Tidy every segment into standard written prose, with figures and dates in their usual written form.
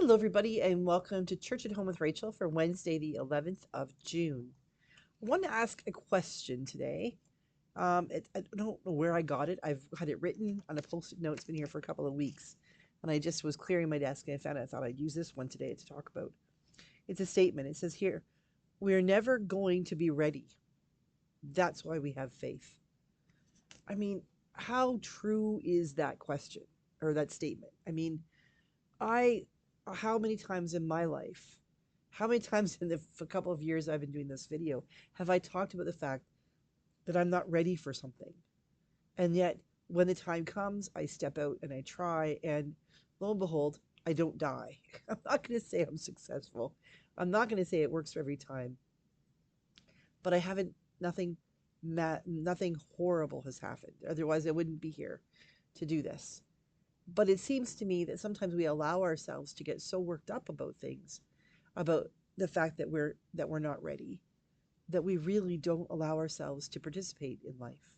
Hello, everybody, and welcome to Church at Home with Rachel for Wednesday, the 11th of June. I want to ask a question today. I don't know where I got it. I've had it written on a post-it note. It's been here for a couple of weeks, and I just was clearing my desk and I found it. I thought I'd use this one today to talk about. It's a statement. It says here, "We're never going to be ready. That's why we have faith." I mean, how true is that question or that statement? I how many times in my life, how many times in the couple of years I've been doing this video, have I talked about the fact that I'm not ready for something? And yet, when the time comes, I step out and I try, and lo and behold, I don't die. I'm not going to say I'm successful. I'm not going to say it works for every time, but I haven't, nothing, nothing horrible has happened. Otherwise, I wouldn't be here to do this. But it seems to me that sometimes we allow ourselves to get so worked up about things, about the fact that we're not ready, that we really don't allow ourselves to participate in life.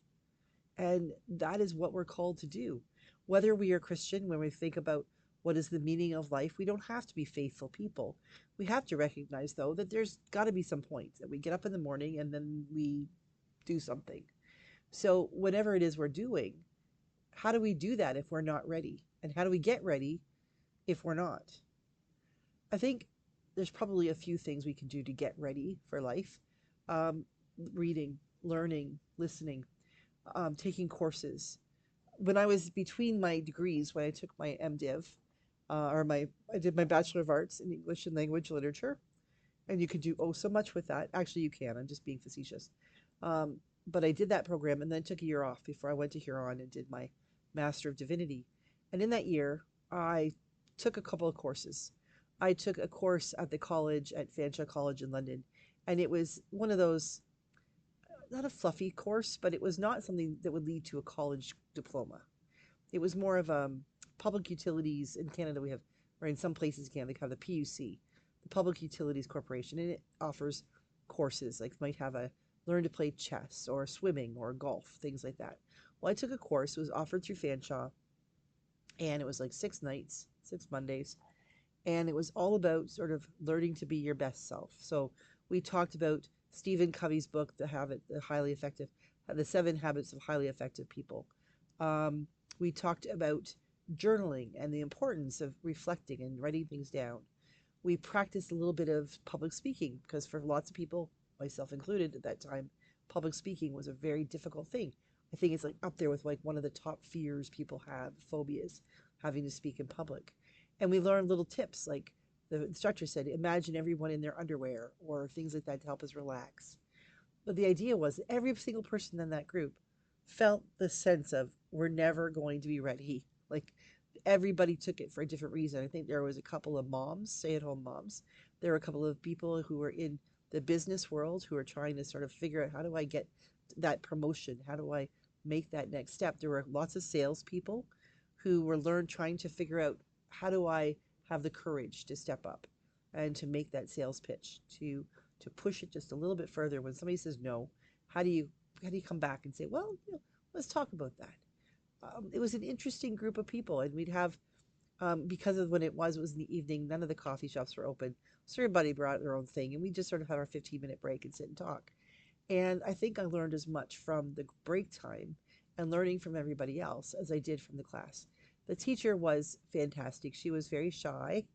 And that is what we're called to do. Whether we are Christian, when we think about what is the meaning of life, we don't have to be faithful people. We have to recognize, though, that there's got to be some point that we get up in the morning and then we do something. So, whatever it is we're doing, how do we do that if we're not ready? And how do we get ready if we're not? I think there's probably a few things we can do to get ready for life. Um, Reading, learning, listening, taking courses. When I was between my degrees, when I took my MDiv, I did my Bachelor of Arts in English and Language Literature, and you could do oh so much with that. Actually, you can. I'm just being facetious. Um, but I did that program and then took a year off before I went to Huron and did my Master of Divinity. And in that year, I took a couple of courses. I took a course at the college at Fanshawe College in London, and it was one of those, not a fluffy course, but it was not something that would lead to a college diploma. It was more of public utilities in Canada. We have, or in some places in Canada, they have the PUC, the Public Utilities Corporation, and it offers courses like might have a learn to play chess or swimming or golf, things like that. Well, I took a course. It was offered through Fanshawe, and it was like 6 nights, 6 Mondays, and it was all about sort of learning to be your best self. So we talked about Stephen Covey's book, The 7 Habits of Highly Effective People. Um, we talked about journaling and the importance of reflecting and writing things down. We practiced a little bit of public speaking because for lots of people, myself included at that time, public speaking was a very difficult thing. I think it's like up there with like one of the top fears people have, phobias, having to speak in public. And we learned little tips like the instructor said, imagine everyone in their underwear or things like that to help us relax. But the idea was that every single person in that group felt the sense of we're never going to be ready. Like everybody took it for a different reason. I think there was a couple of moms, stay-at-home moms. There were a couple of people who were in the business world who were trying to sort of figure out how do I get that promotion? How do I make that next step? There were lots of salespeople who were trying to figure out how do I have the courage to step up and to make that sales pitch, to push it just a little bit further when somebody says no. How do you come back and say, well, let's talk about that. It was an interesting group of people, and we'd have because of when it was in the evening, none of the coffee shops were open, so everybody brought their own thing, and we just sort of had our 15-minute break and sit and talk. And I think I learned as much from the break time and learning from everybody else as I did from the class. The teacher was fantastic. She was very shy,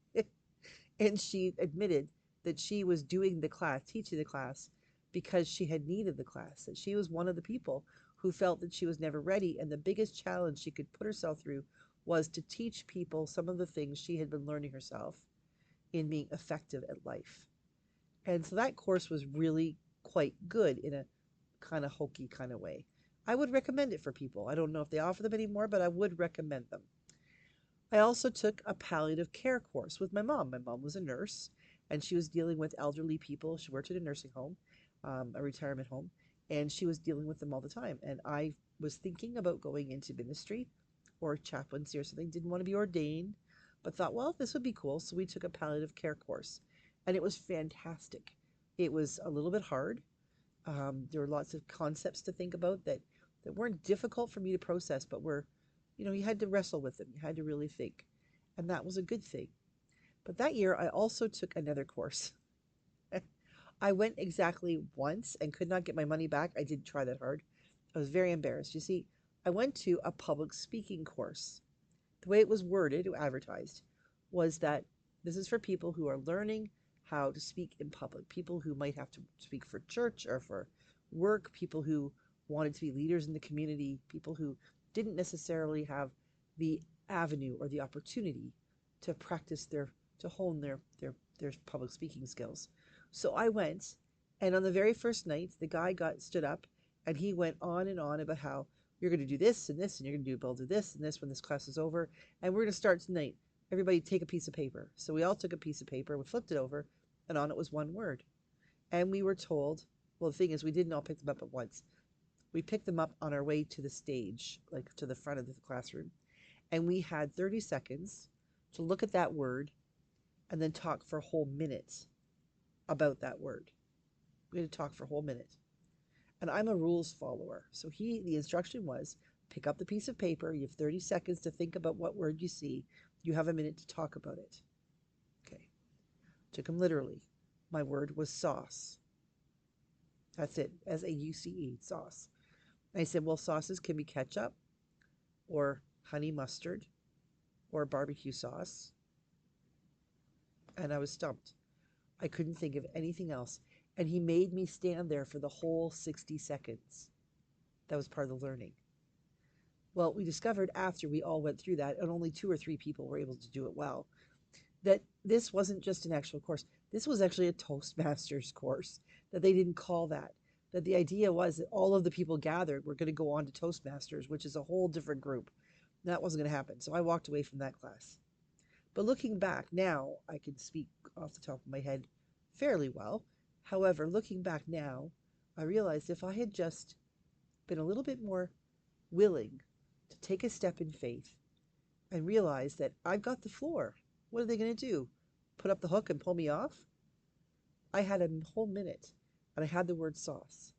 and she admitted that she was doing the class, teaching the class, because she had needed the class, that she was one of the people who felt that she was never ready. And the biggest challenge she could put herself through was to teach people some of the things she had been learning herself in being effective at life. And so that course was really quite good in a kind of hokey kind of way. I would recommend it for people. I don't know if they offer them anymore, but I would recommend them. I also took a palliative care course with my mom. My mom was a nurse and she was dealing with elderly people. She worked at a nursing home, a retirement home, and she was dealing with them all the time. And I was thinking about going into ministry or chaplaincy or something, didn't want to be ordained, but thought, well, this would be cool. So we took a palliative care course and it was fantastic. It was a little bit hard. There were lots of concepts to think about that weren't difficult for me to process, but were, you had to wrestle with them. You had to really think. And that was a good thing. But that year, I also took another course. I went exactly once and could not get my money back. I didn't try that hard. I was very embarrassed. You see, I went to a public speaking course. The way it was worded, advertised, was that this is for people who are learning how to speak in public, people who might have to speak for church or for work, people who wanted to be leaders in the community, people who didn't necessarily have the avenue or the opportunity to practice to hone their public speaking skills. So I went, and on the very first night, the guy stood up and he went on and on about how you're going to do this and this, and you're going to do build this and this when this class is over, and we're going to start tonight. Everybody take a piece of paper. So we all took a piece of paper, we flipped it over, and on it was one word. And we were told, well, the thing is, we didn't all pick them up at once. We picked them up on our way to the stage, like to the front of the classroom, and we had 30 seconds to look at that word and then talk for a whole minute about that word. We had to talk for a whole minute. And I'm a rules follower. So the instruction was pick up the piece of paper. You have 30 seconds to think about what word you see. You have a minute to talk about it. Okay. Took him literally. My word was sauce. That's it. SAUCE, sauce. And I said, well, sauces can be ketchup or honey mustard or barbecue sauce. And I was stumped. I couldn't think of anything else. And he made me stand there for the whole 60 seconds. That was part of the learning. Well, we discovered after we all went through that, and only 2 or 3 people were able to do it well, that this wasn't just an actual course. This was actually a Toastmasters course, that they didn't call that. That the idea was that all of the people gathered were going to go on to Toastmasters, which is a whole different group. That wasn't going to happen. So I walked away from that class. But looking back now, I can speak off the top of my head fairly well. However, looking back now, I realized if I had just been a little bit more willing to take a step in faith and realize that I've got the floor. What are they going to do? Put up the hook and pull me off? I had a whole minute and I had the word sauce.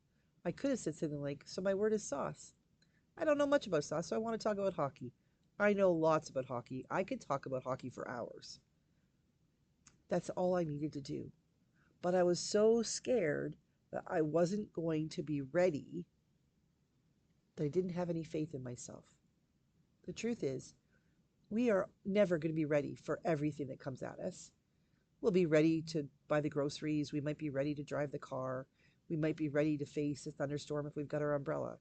I could have said something like, so my word is sauce. I don't know much about sauce, so I want to talk about hockey. I know lots about hockey. I could talk about hockey for hours. That's all I needed to do. But I was so scared that I wasn't going to be ready that I didn't have any faith in myself. The truth is, we are never going to be ready for everything that comes at us. We'll be ready to buy the groceries. We might be ready to drive the car. We might be ready to face a thunderstorm if we've got our umbrella.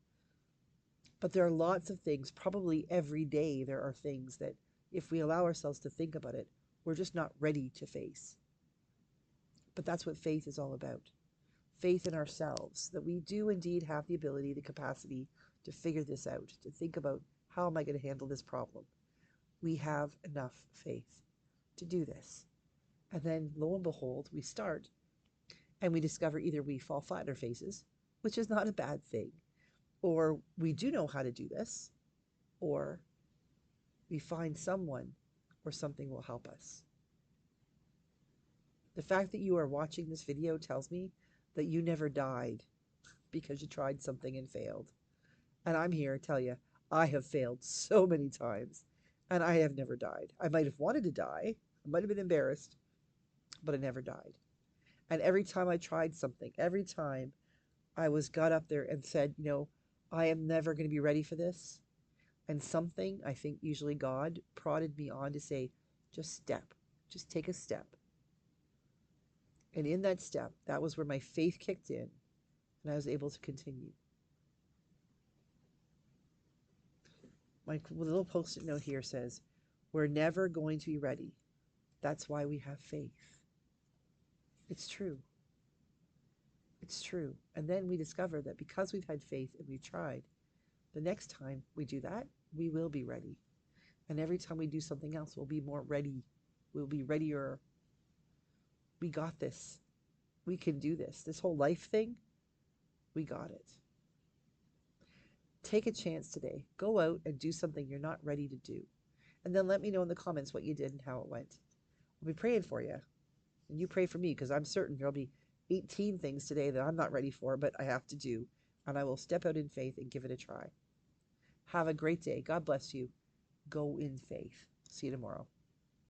But there are lots of things, probably every day there are things that if we allow ourselves to think about it, we're just not ready to face. But that's what faith is all about. Faith in ourselves, that we do indeed have the ability, the capacity to figure this out, to think about how am I going to handle this problem. We have enough faith to do this. And then lo and behold, we start and we discover either we fall flat in our faces, which is not a bad thing, or we do know how to do this, or we find someone or something will help us. The fact that you are watching this video tells me that you never died because you tried something and failed. And I'm here to tell you, I have failed so many times and I have never died. I might have wanted to die, I might have been embarrassed, but I never died. And every time I tried something, every time I got up there and said, I am never going to be ready for this. And something, I think usually God prodded me on to say, just take a step. And in that step, that was where my faith kicked in and I was able to continue. My little post-it note here says, we're never going to be ready. That's why we have faith. It's true. It's true. And then we discover that because we've had faith and we've tried, the next time we do that, we will be ready. And every time we do something else, we'll be more ready. We'll be readier. We got this. We can do this. This whole life thing, we got it. Take a chance today. Go out and do something you're not ready to do. And then let me know in the comments what you did and how it went. I'll be praying for you. And you pray for me because I'm certain there'll be 18 things today that I'm not ready for, but I have to do. And I will step out in faith and give it a try. Have a great day. God bless you. Go in faith. See you tomorrow.